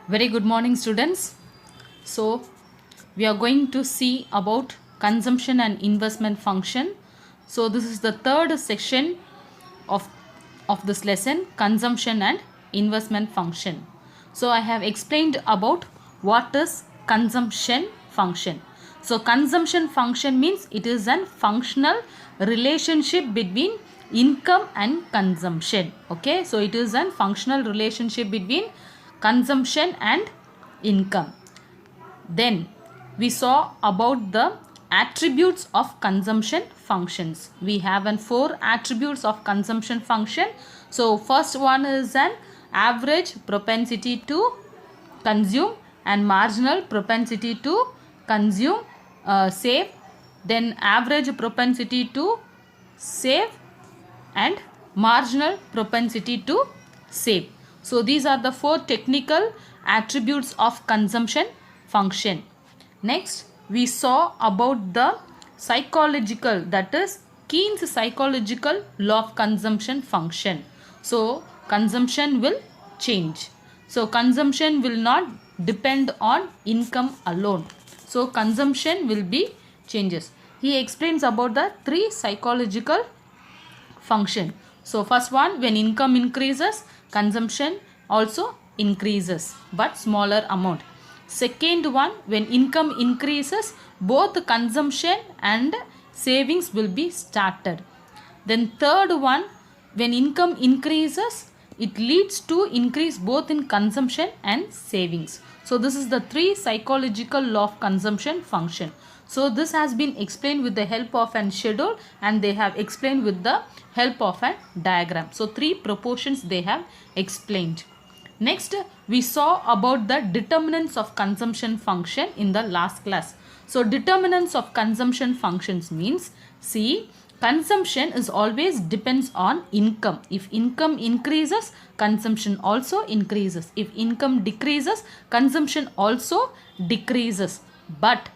Very good morning, students. So, we are going to see about consumption and investment function. So, this is the third section of, of this lesson, consumption and investment function. So, I have explained about what is consumption function. So, consumption function means it is a functional relationship between income and consumption. Okay, so it is a functional relationship between consumption and income. Then we saw about the attributes of consumption functions. We have four attributes of consumption function. So first one is an average propensity to consume and marginal propensity to consume, save. Then average propensity to save and marginal propensity to save. So these are the four technical attributes of consumption function. Next, we saw about the psychological, that is Keynes psychological law of consumption function. So consumption will change. So consumption will not depend on income alone. So consumption will be changes. He explains about the three psychological function. So first one, when income increases, consumption also increases but smaller amount. Second one, when income increases, both consumption and savings will be started. Then third one, when income increases, it leads to increase both in consumption and savings. So this is the three psychological law of consumption function. So this has been explained with the help of an schedule, and they have explained with the help of a diagram. So three proportions they have explained. Next, we saw about the determinants of consumption function in the last class. So determinants of consumption functions means, see, consumption is always depends on income. If income increases, consumption also increases. If income decreases, consumption also decreases. But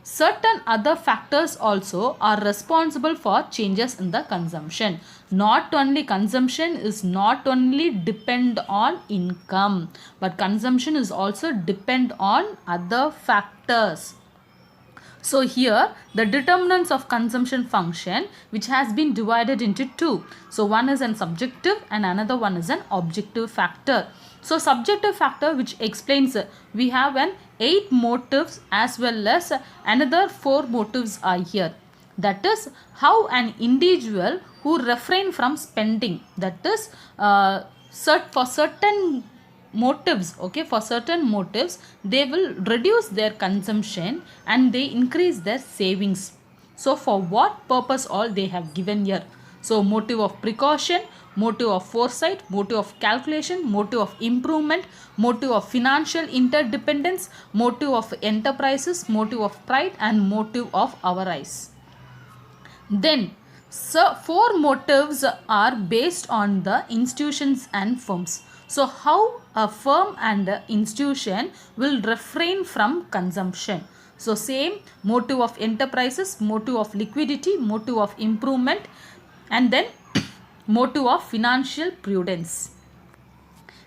certain other factors also are responsible for changes in the consumption. Not only consumption is not only depend on income, but consumption is also depend on other factors. So here the determinants of consumption function, which has been divided into two. So one is an subjective and another one is an objective factor. So subjective factor, which explains we have an 8 motives as well as another 4 motives are here. That is how an individual who refrain from spending, that is for certain motives, okay, for certain motives they will reduce their consumption and they increase their savings. So for what purpose all they have given here? So motive of precaution, motive of foresight, motive of calculation, motive of improvement, motive of financial interdependence, motive of enterprises, motive of pride, and motive of avarice. Then, so four motives are based on the institutions and firms. So, how a firm and a institution will refrain from consumption? So, same motive of enterprises, motive of liquidity, motive of improvement, and then motive of financial prudence.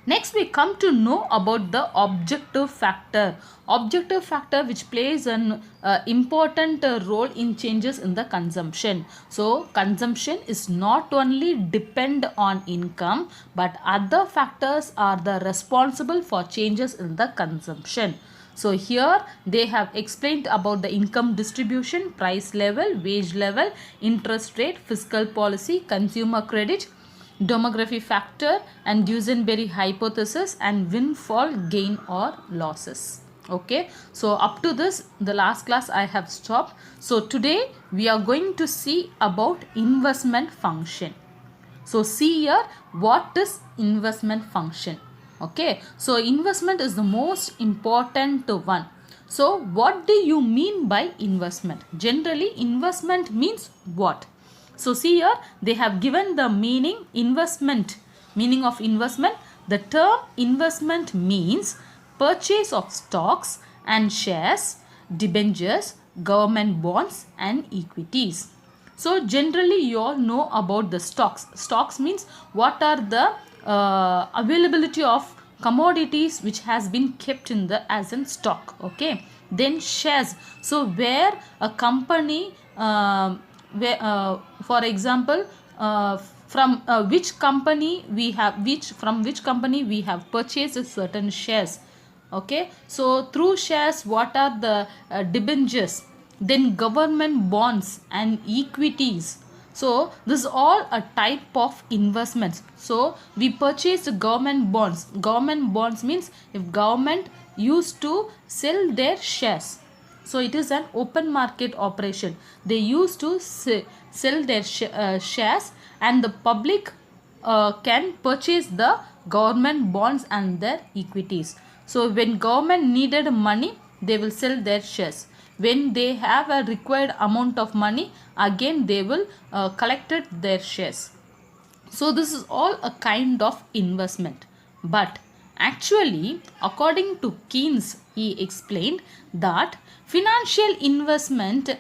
Next, we come to know about the objective factor. Objective factor which plays an important role in changes in the consumption. So, consumption is not only depend on income, but other factors are the responsible for changes in the consumption. So here they have explained about the income distribution, price level, wage level, interest rate, fiscal policy, consumer credit, demography factor, and Duesenberry hypothesis, and windfall gain or losses. Okay, so up to this the last class I have stopped. So today we are going to see about investment function. So see here, what is investment function? Okay, so investment is the most important one. So what do you mean by investment? Generally investment means what? So see here, they have given the meaning investment. Meaning of investment, the term investment means purchase of stocks and shares, debentures, government bonds and equities. So generally you all know about the stocks. Stocks means what are the availability of commodities which has been kept in the as in stock. Okay, then shares. So where a company for example, from which company we have from which company we have purchased certain shares. Okay, so through shares, what are the debentures, then government bonds and equities. So this is all a type of investments. So we purchased government bonds. Government bonds means if government used to sell their shares, so it is an open market operation. They used to sell their shares, and the public can purchase the government bonds and their equities. So when government needed money, they will sell their shares. When they have a required amount of money, again they will collect their shares. So this is all a kind of investment. But actually, according to Keynes, he explained that financial investment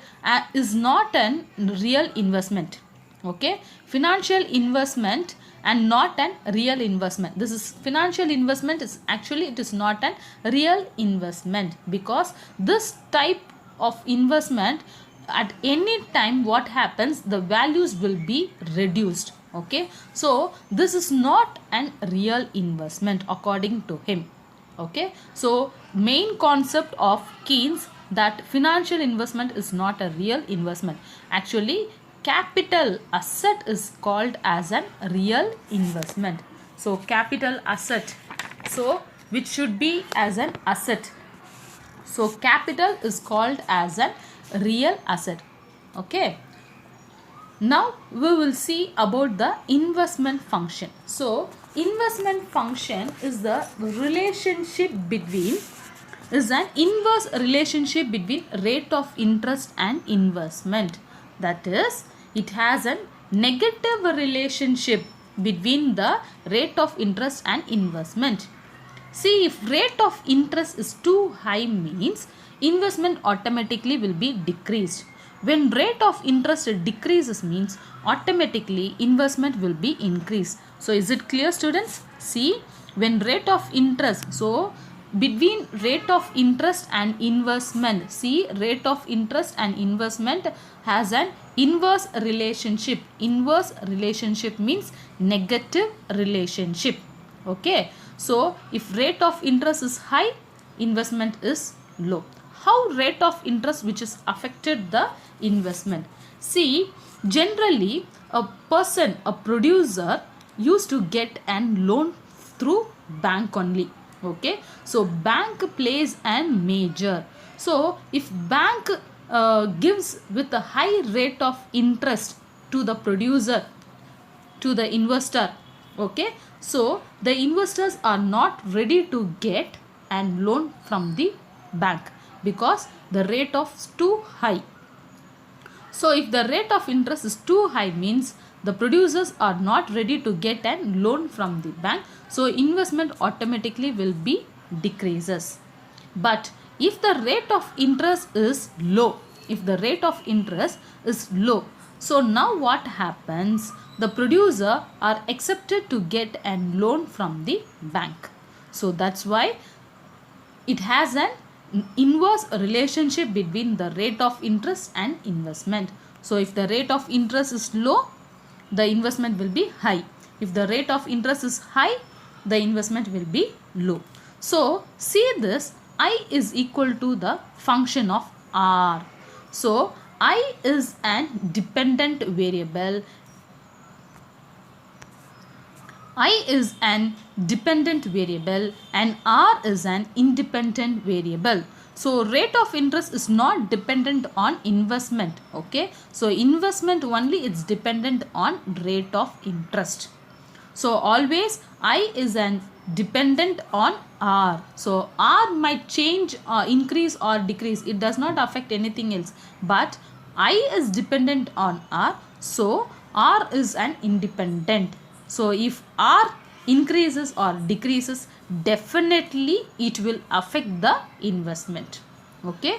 is not a real investment. Okay, financial investment and not an real investment. This is financial investment is actually it is not an real investment, because this type of investment, at any time what happens, the values will be reduced. Okay, so this is not an real investment according to him. Okay, so main concept of Keynes, that financial investment is not a real investment. Actually, capital asset is called as a real investment. So capital asset, so which should be as an asset. So capital is called as a real asset. Okay, now we will see about the investment function. So investment function is the relationship between, is an inverse relationship between rate of interest and investment. That is, it has a negative relationship between the rate of interest and investment. See, if rate of interest is too high means investment automatically will be decreased. When rate of interest decreases means automatically investment will be increased. So is it clear, students? See, when rate of interest, so between rate of interest and investment, see, rate of interest and investment has an inverse relationship. Inverse relationship means negative relationship. Okay, so if rate of interest is high, investment is low. How rate of interest which is affected the investment? See, generally a person, a producer used to get an loan through bank only. Okay, so bank plays an major. So if bank gives with a high rate of interest to the producer, to the investor, okay, so the investors are not ready to get an loan from the bank because the rate of is too high. So if the rate of interest is too high means the producers are not ready to get a loan from the bank, so investment automatically will be decreases. But if the rate of interest is low, if the rate of interest is low, so now what happens? The producer are accepted to get a loan from the bank. So that's why it has an inverse relationship between the rate of interest and investment. So if the rate of interest is low, the investment will be high. If the rate of interest is high, the investment will be low. So see this, I is equal to the function of R. So I is an dependent variable. I is an dependent variable and R is an independent variable. So rate of interest is not dependent on investment. Okay, so investment only is dependent on rate of interest. So always I is an dependent on R. So R might change, increase or decrease. It does not affect anything else. But I is dependent on R. So R is an independent. So if R increases or decreases, definitely it will affect the investment. Okay.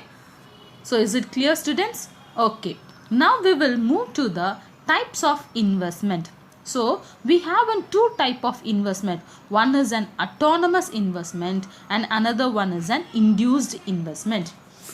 So is it clear, students? Okay. Now we will move to the types of investment. So we have two type of investment. One is an autonomous investment and another one is an induced investment.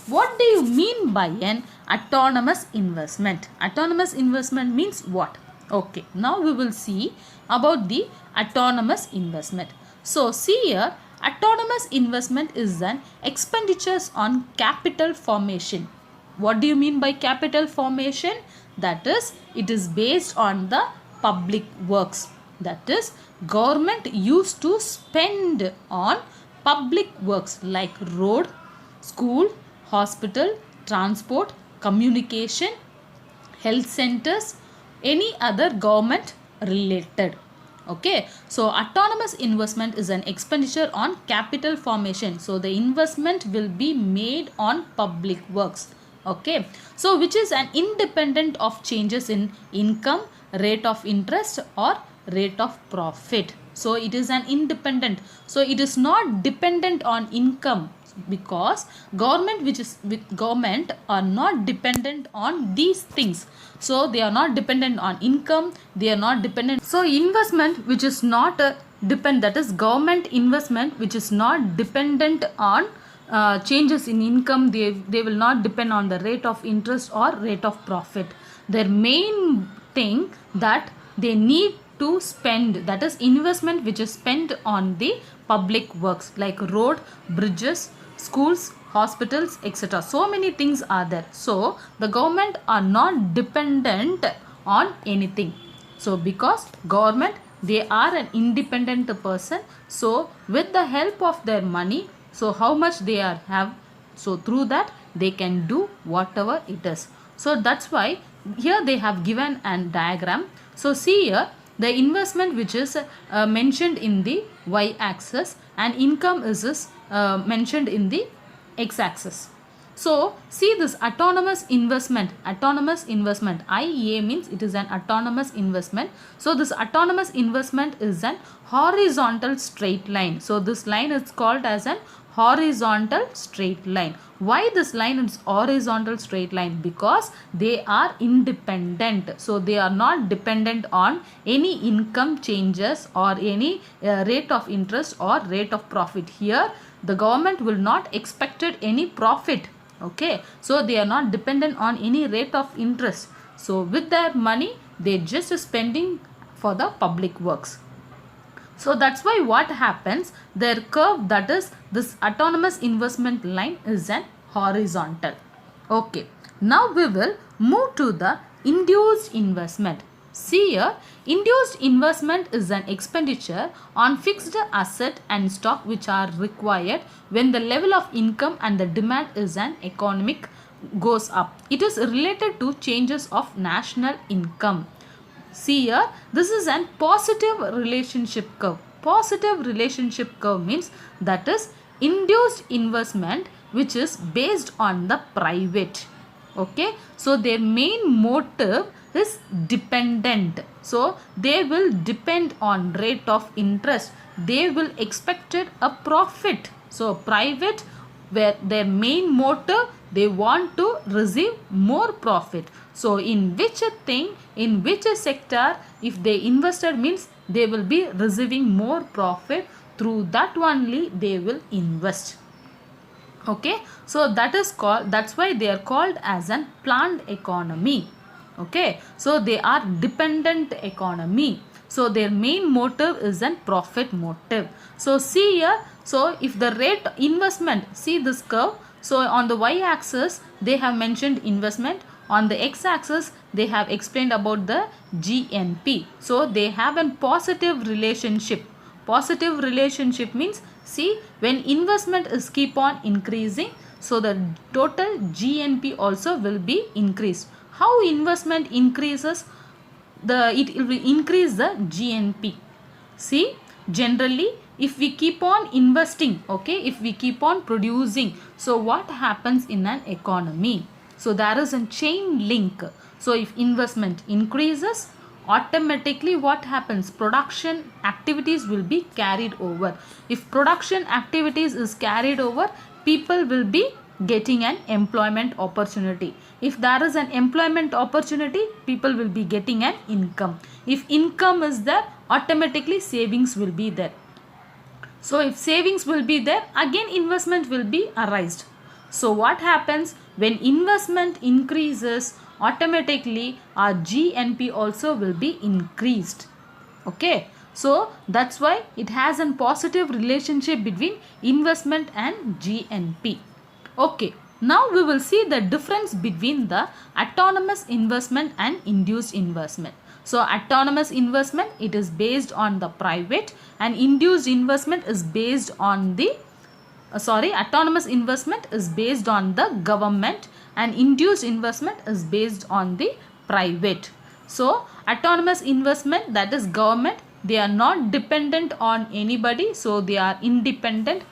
What do you mean by an autonomous investment? Autonomous investment means what? Okay, now we will see about the autonomous investment. So see here, autonomous investment is an expenditures on capital formation. What do you mean by capital formation? That is, it is based on the public works. That is, government used to spend on public works like road, school, hospital, transport, communication, health centers, any other government related. Okay, so autonomous investment is an expenditure on capital formation. So the investment will be made on public works. Okay, so which is an independent of changes in income, rate of interest or rate of profit. So it is an independent, so it is not dependent on income, because government are not dependent on these things. So they are not dependent on income, they are not dependent. So investment which is not that is government investment which is not dependent on changes in income, they will not depend on the rate of interest or rate of profit. Their main thing that they need to spend, that is investment which is spent on the public works like road, bridges, schools, hospitals, etc. So many things are there. So the government are not dependent on anything. So because government, they are an independent person, so with the help of their money, so how much they are have, so through that they can do whatever it is. So that's why here they have given an diagram. So see here, the investment which is mentioned in the y-axis and income is mentioned in the x-axis. So see this autonomous investment, IA means it is an autonomous investment. So this autonomous investment is an horizontal straight line. So this line is called as an horizontal straight line. Why this line is horizontal straight line? Because they are independent. So they are not dependent on any income changes or any rate of interest or rate of profit. Here the government will not expected any profit. Okay, so they are not dependent on any rate of interest. So with their money they just spending for the public works. So that's why what happens, their curve, that is this autonomous investment line is an horizontal. Okay, now we will move to the induced investment. See here, induced investment is an expenditure on fixed asset and stock which are required when the level of income and the demand is an economic goes up. It is related to changes of national income. See here, this is an positive relationship curve. Positive relationship curve means that is induced investment which is based on the private. Okay, so their main motive is dependent. So they will depend on rate of interest. They will expected a profit. So private, where their main motive, they want to receive more profit. So in which thing, in which sector, if they invested means they will be receiving more profit, through that only they will invest. Okay, so that is called, that's why they are called as an planned economy. Okay, so they are dependent economy. So their main motive is an profit motive. So see here, so if the rate investment, see this curve, so on the y-axis they have mentioned investment, on the x-axis they have explained about the GNP. So they have a positive relationship. Positive relationship means, see, when investment is keep on increasing, so the total GNP also will be increased. How investment increases? It will increase the GNP. See, generally if we keep on investing, okay, if we keep on producing, so what happens in an economy? So there is a chain link. So if investment increases, automatically what happens, production activities will be carried over. If production activities is carried over, people will be getting an employment opportunity. If there is an employment opportunity, people will be getting an income. If income is there, automatically savings will be there. So if savings will be there, again investment will be arised. So what happens when investment increases, automatically our GNP also will be increased. Okay, so that's why it has a positive relationship between investment and GNP. Okay, now we will see the difference between the autonomous investment and induced investment. So autonomous investment, it is based on the private, and induced investment is based on the autonomous investment is based on the government, and induced investment is based on the private. So autonomous investment, that is government, they are not dependent on anybody, so they are independent.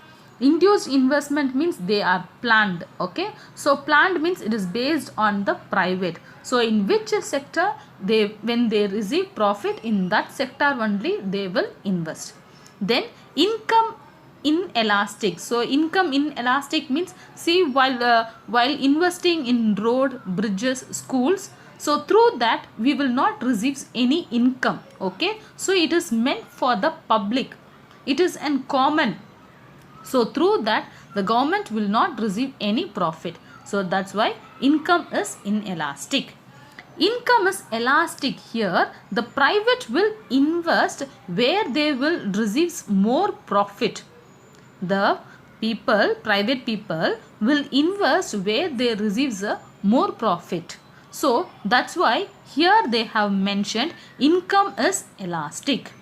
Induced investment means they are planned. Okay, so planned means it is based on the private. So in which sector when they receive profit, in that sector only they will invest. Then income inelastic. So income inelastic means, see, while investing in road, bridges, schools, so through that we will not receive any income. Okay, so it is meant for the public, it is in common. So through that the government will not receive any profit. So that's why income is inelastic. Income is elastic. Here the private will invest where they will receive more profit. The private people will invest where they receive more profit. So that's why here they have mentioned income is elastic.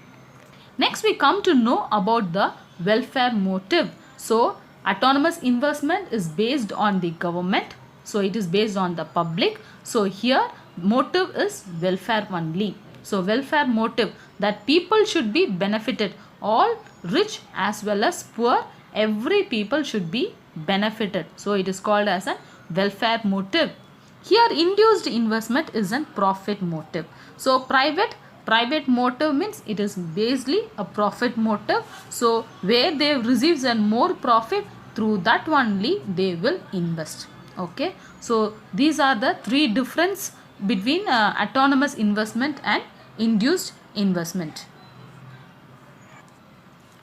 Next we come to know about the welfare motive. So autonomous investment is based on the government, so it is based on the public. So here motive is welfare only. So welfare motive, that people should be benefited, all rich as well as poor, every people should be benefited. So it is called as a welfare motive. Here induced investment is a profit motive. So private motive means it is basically a profit motive. So where they receives a more profit, through that only they will invest. Okay, so these are the three difference between autonomous investment and induced investment.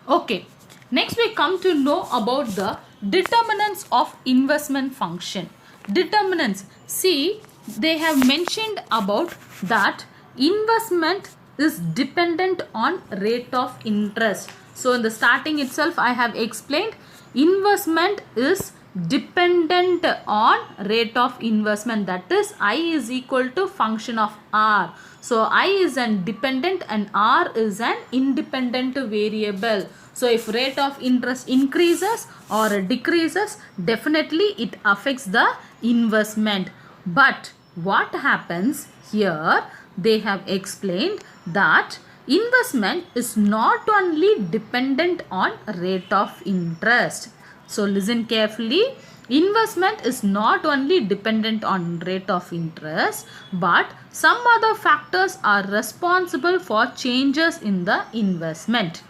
Okay, next we come to know about the determinants of investment function. Determinants, see, they have mentioned about that investment is dependent on rate of interest. So in the starting itself I have explained investment is dependent on rate of investment, that is I is equal to function of R. So I is an dependent and R is an independent variable. So if rate of interest increases or decreases, definitely it affects the investment. But what happens here, they have explained that investment is not only dependent on rate of interest. So listen carefully, investment is not only dependent on rate of interest, but some other factors are responsible for changes in the investment.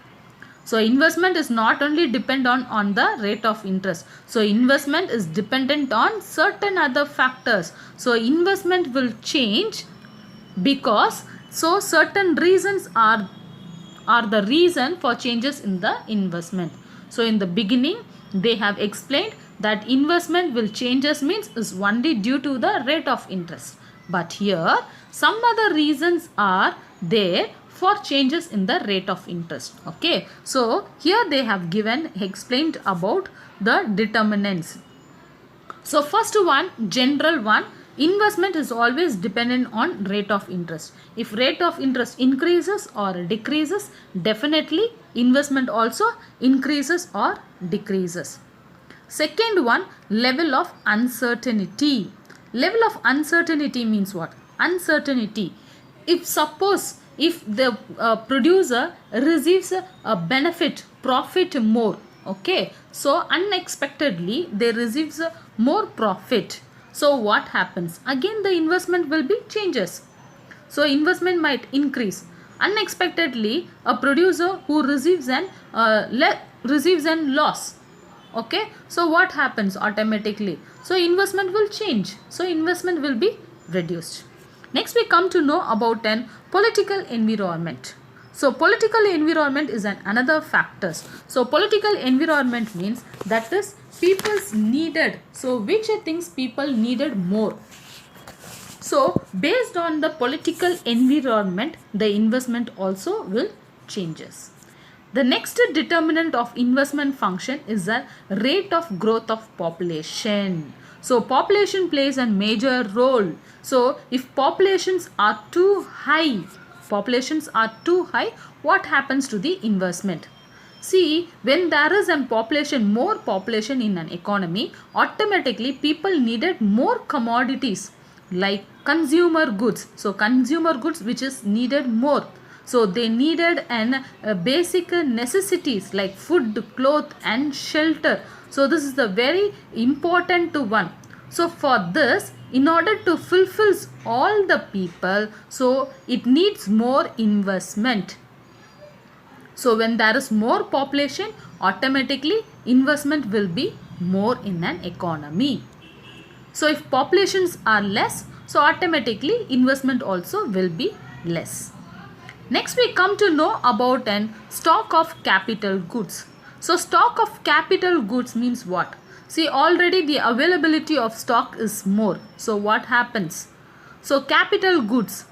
So investment is not only dependent on the rate of interest. So investment is dependent on certain other factors. So investment will change because certain reasons are the reason for changes in the investment. So in the beginning they have explained that investment will changes means is only due to the rate of interest. But here some other reasons are there for changes in the rate of interest. Okay, so here they have explained about the determinants. So first one, general one, investment is always dependent on rate of interest. If rate of interest increases or decreases, definitely investment also increases or decreases. Second one, level of uncertainty. Level of uncertainty means what? Uncertainty. If the producer receives a benefit, profit more, okay, so unexpectedly they receives more profit. So what happens? Again the investment will be changes. So investment might increase. Unexpectedly a producer who receives an loss. Okay, so what happens automatically? So investment will change, so investment will be reduced. Next we come to know about an political environment. So political environment is another factors. So political environment means that is people's needed, so which things people needed more. So based on the political environment, the investment also will changes. The next determinant of investment function is the rate of growth of population. So population plays a major role. So if populations are too high, what happens to the investment? See, when there is more population in an economy, automatically people needed more commodities like consumer goods. So consumer goods which is needed more. So they needed an basic necessities like food, cloth and shelter. So this is the very important one. So for this, in order to fulfill all the people, so it needs more investment. So when there is more population, automatically investment will be more in an economy. So if populations are less, so automatically investment also will be less. Next we come to know about an stock of capital goods. So stock of capital goods means what? See, already the availability of stock is more. So what happens? So capital goods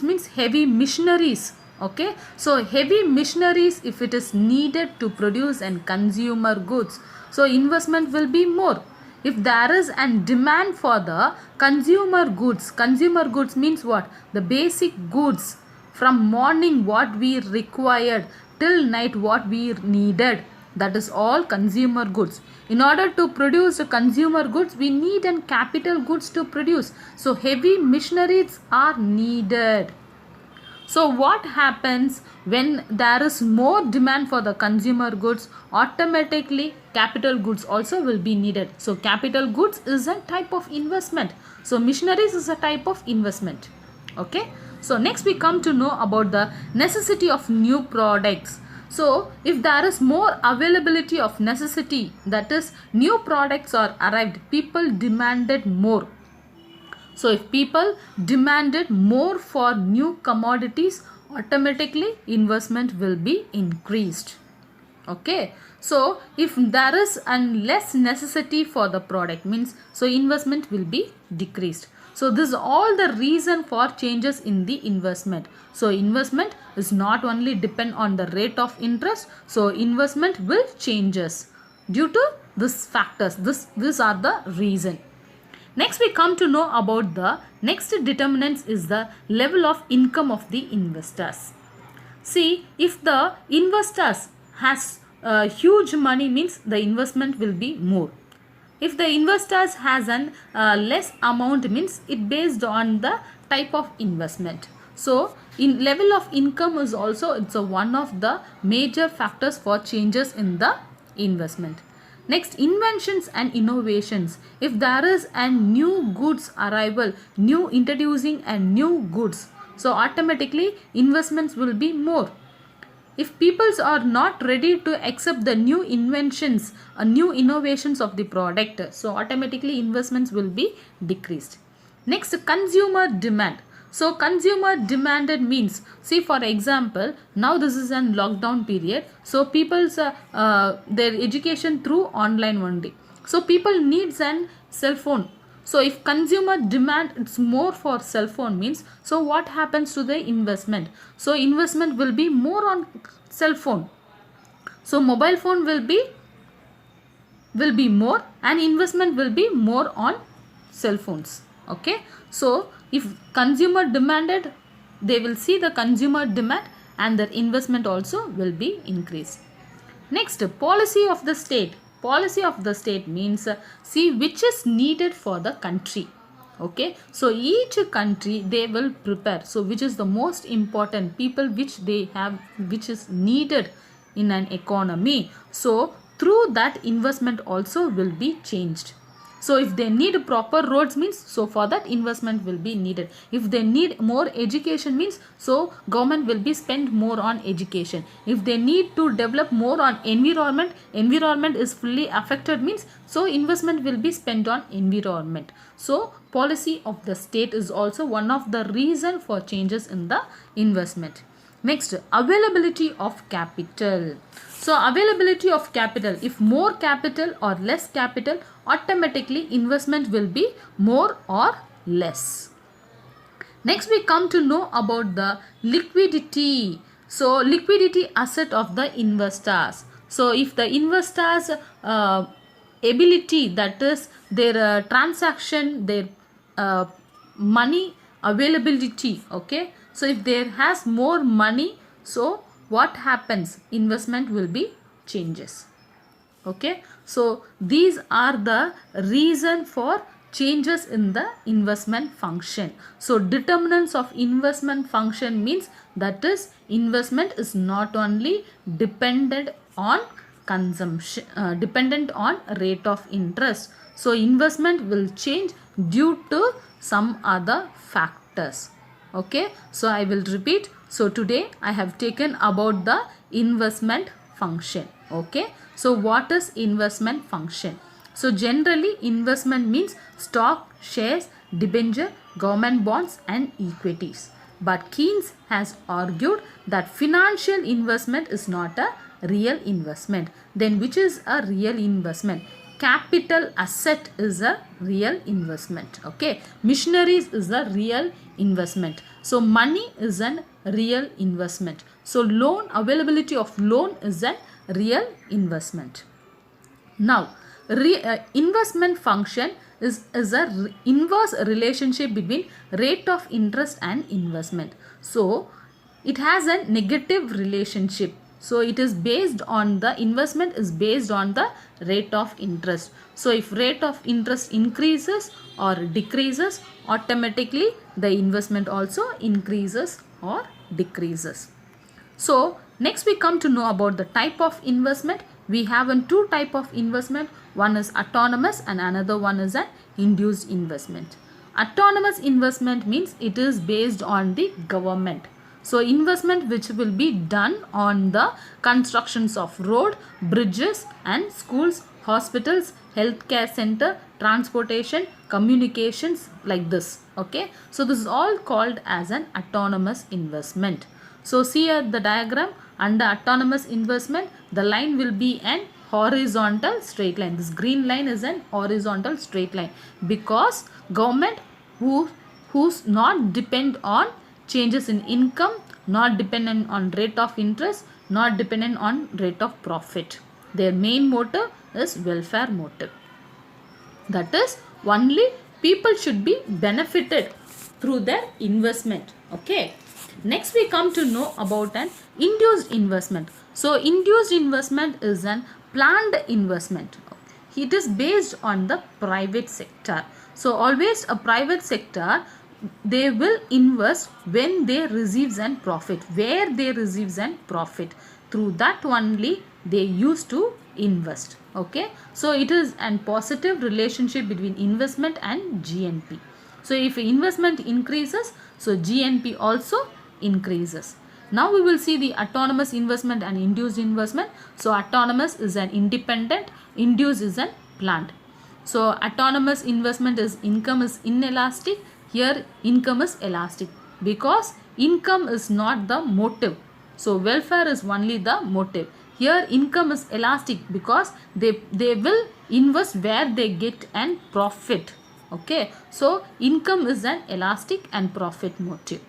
means heavy machineries. Okay, so heavy machineries, if it is needed to produce and consumer goods, so investment will be more. If there is a demand for the consumer goods means what? The basic goods, from morning what we required till night what we needed, that is all consumer goods. In order to produce the consumer goods, we need an capital goods to produce. So heavy machineries are needed. So what happens when there is more demand for the consumer goods? Automatically capital goods also will be needed. So capital goods is a type of investment. So machineries is a type of investment. Okay. So next we come to know about the necessity of new products. So if there is more availability of necessity, that is new products are arrived, people demanded more. So if people demanded more for new commodities, automatically investment will be increased. Okay. So if there is a less necessity for the product means, so investment will be decreased. So this is all the reason for changes in the investment. So investment is not only depend on the rate of interest. So investment will changes due to these factors. These are the reason. Next we come to know about the next determinants is the level of income of the investors. See, if the investors has huge money means the investment will be more. If the investors has an less amount means it based on the type of investment. So in level of income is also it's one of the major factors for changes in the investment. Next, inventions and innovations. If there is a new goods arrival, new introducing and new goods, so automatically investments will be more. If peoples are not ready to accept the new inventions, new innovations of the product, so automatically investments will be decreased. Next, consumer demand. So consumer demanded means, see for example, now this is an lockdown period. So people's their education through online only. So people needs an cell phone. So if consumer demand it's more for cell phone means, so what happens to the investment? So investment will be more on cell phone. So mobile phone will be more and investment will be more on cell phones. Okay. So if consumer demanded, they will see the consumer demand and their investment also will be increased. Next, policy of the state. Policy of the state means see which is needed for the country. Okay, so each country they will prepare. So which is the most important people which they have, which is needed in an economy. So through that investment also will be changed. So if they need proper roads means, so for that investment will be needed. If they need more education means, so government will be spend more on education. If they need to develop more on environment is fully affected means, so investment will be spent on environment. So policy of the state is also one of the reason for changes in the investment. Next, availability of capital. So availability of capital, if more capital or less capital, automatically investment will be more or less. Next we come to know about the liquidity. So liquidity asset of the investors. So if the investors ability, that is their transaction, their money availability, okay, so if there has more money, so what happens, investment will be changes. Okay, so these are the reason for changes in the investment function. So determinants of investment function means, that is investment is not only dependent on consumption, dependent on rate of interest. So investment will change due to some other factors. Okay, so I will repeat. So today I have taken about the investment function. Okay, so what is investment function? So generally investment means stock, shares, debenture, government bonds and equities. But Keynes has argued that financial investment is not a real investment. Then which is a real investment? Capital asset is a real investment. Okay, machineries is a real investment. So money is a real investment. So loan, availability of loan is a real investment. Now investment function is a inverse relationship between rate of interest and investment. So it has a negative relationship. So it is based on, the investment is based on the rate of interest. So if rate of interest increases or decreases, automatically the investment also increases or decreases. So next we come to know about the type of investment. We have two type of investment. One is autonomous and another one is an induced investment. Autonomous investment means it is based on the government. So investment which will be done on the constructions of road, bridges and schools, hospitals, healthcare center, transportation, communications, like this. Okay, so this is all called as an autonomous investment. So see here the diagram. Under autonomous investment, the line will be an horizontal straight line. This green line is an horizontal straight line, because government who's not depend on changes in income, not dependent on rate of interest, not dependent on rate of profit. Their main motive is welfare motive. That is, only people should be benefited through their investment. Okay, next we come to know about an induced investment. So induced investment is an planned investment. It is based on the private sector. So always a private sector, they will invest when they receives an profit, where they receives an profit, through that only they used to invest. Okay, so it is an positive relationship between investment and GNP. So if investment increases, so GNP also increases. Now we will see the autonomous investment and induced investment. So autonomous is an independent, induced is an planned. So autonomous investment is income is inelastic. Here income is elastic, because income is not the motive. So welfare is only the motive. Here income is elastic, because they will invest where they get an profit. Okay, so income is an elastic and profit motive.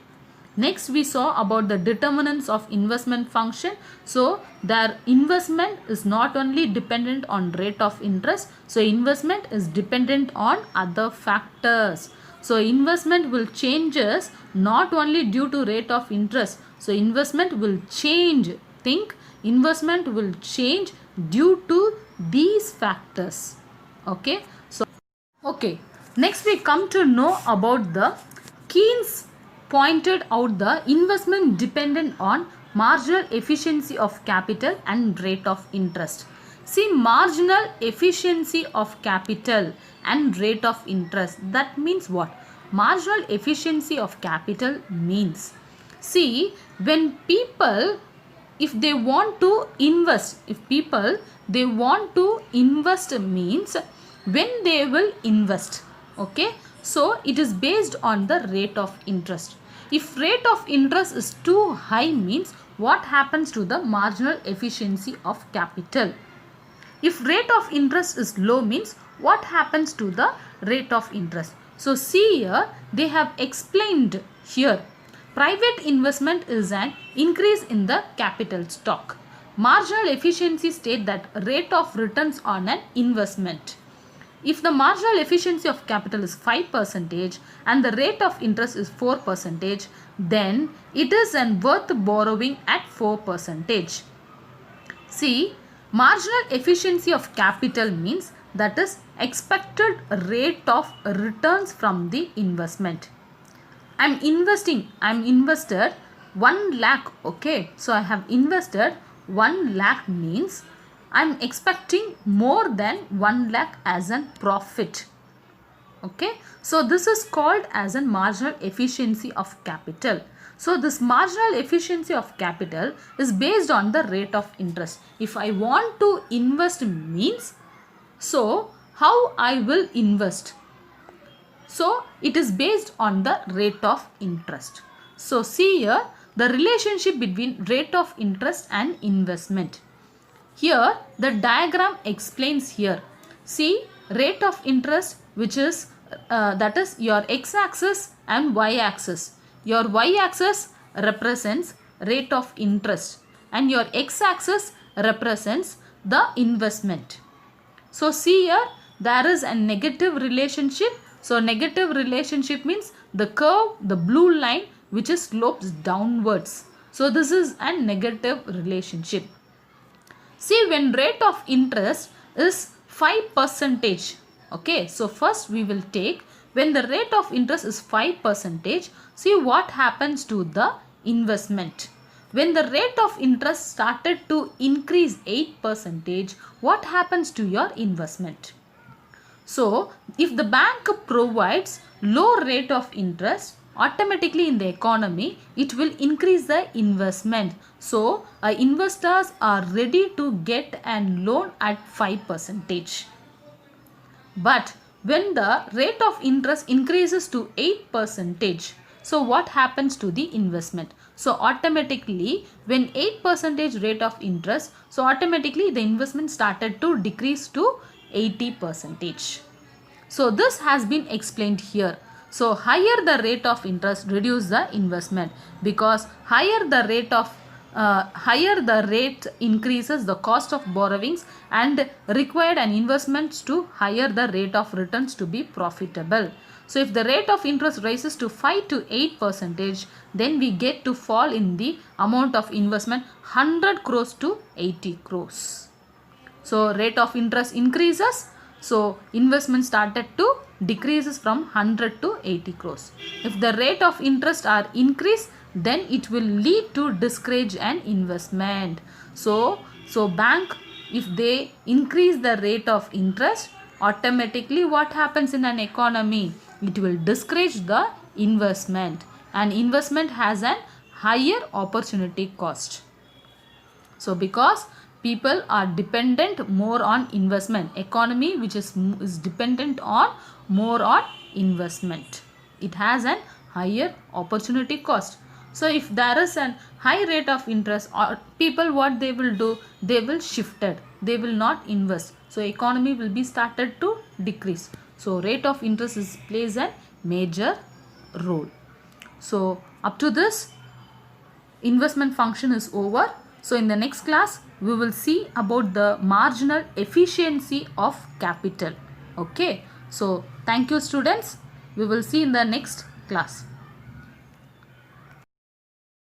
Next we saw about the determinants of investment function. So their investment is not only dependent on rate of interest. So investment is dependent on other factors. So investment will changes not only due to rate of interest. So investment will change. Think, investment will change due to these factors. Okay. So okay. Next we come to know about the Keynes pointed out the investment dependent on marginal efficiency of capital and rate of interest. See, marginal efficiency of capital and rate of interest. That means what? Marginal efficiency of capital means, see, when people, if they want to invest, they want to invest means when they will invest. Okay, so it is based on the rate of interest. If rate of interest is too high means what happens to the marginal efficiency of capital? If rate of interest is low means what happens to the rate of interest? So see here, they have explained here. Private investment is an increase in the capital stock. Marginal efficiency state that rate of returns on an investment. If the marginal efficiency of capital is 5% and the rate of interest is 4%, then it is worth borrowing at 4%. See, marginal efficiency of capital means that is expected rate of returns from the investment. I'm invested 1 lakh. Okay, so I have invested 1 lakh means I'm expecting more than 1 lakh as a profit. Okay, so this is called as a marginal efficiency of capital. So this marginal efficiency of capital is based on the rate of interest. If I want to invest means, so how I will invest? So it is based on the rate of interest. So see here the relationship between rate of interest and investment. Here the diagram explains here. See, rate of interest, which is that is your x-axis and y-axis. Your y-axis represents rate of interest and your x-axis represents the investment. So see here, there is a negative relationship. So negative relationship means the curve, the blue line, which is slopes downwards. So this is a negative relationship. See, when rate of interest is 5%. Okay, so first we will take when the rate of interest is 5%, see what happens to the investment. When the rate of interest started to increase 8%, what happens to your investment? So, if the bank provides low rate of interest, automatically in the economy, it will increase the investment. So, investors are ready to get a loan at 5%. But when the rate of interest increases to 8%, so what happens to the investment? So automatically when 8% rate of interest, so automatically the investment started to decrease to 80%. So this has been explained here. So higher the rate of interest, reduce the investment, because higher the rate increases the cost of borrowings and required an investments to higher the rate of returns to be profitable. So if the rate of interest rises to 5 to 8%, then we get to fall in the amount of investment 100 crores to 80 crores. So rate of interest increases, so investment started to decreases from 100 to 80 crores. If the rate of interest are increased, then it will lead to discourage an investment. So bank, if they increase the rate of interest, automatically what happens in an economy? It will discourage the investment, and investment has a higher opportunity cost. So because people are dependent more on investment, economy which is dependent on more on investment, it has a higher opportunity cost. So if there is a high rate of interest, or people what they will do, they will shift it, they will not invest, so economy will be started to decrease. So rate of interest plays a major role. So up to this, investment function is over. So in the next class we will see about the marginal efficiency of capital. Okay, so thank you students, we will see in the next class.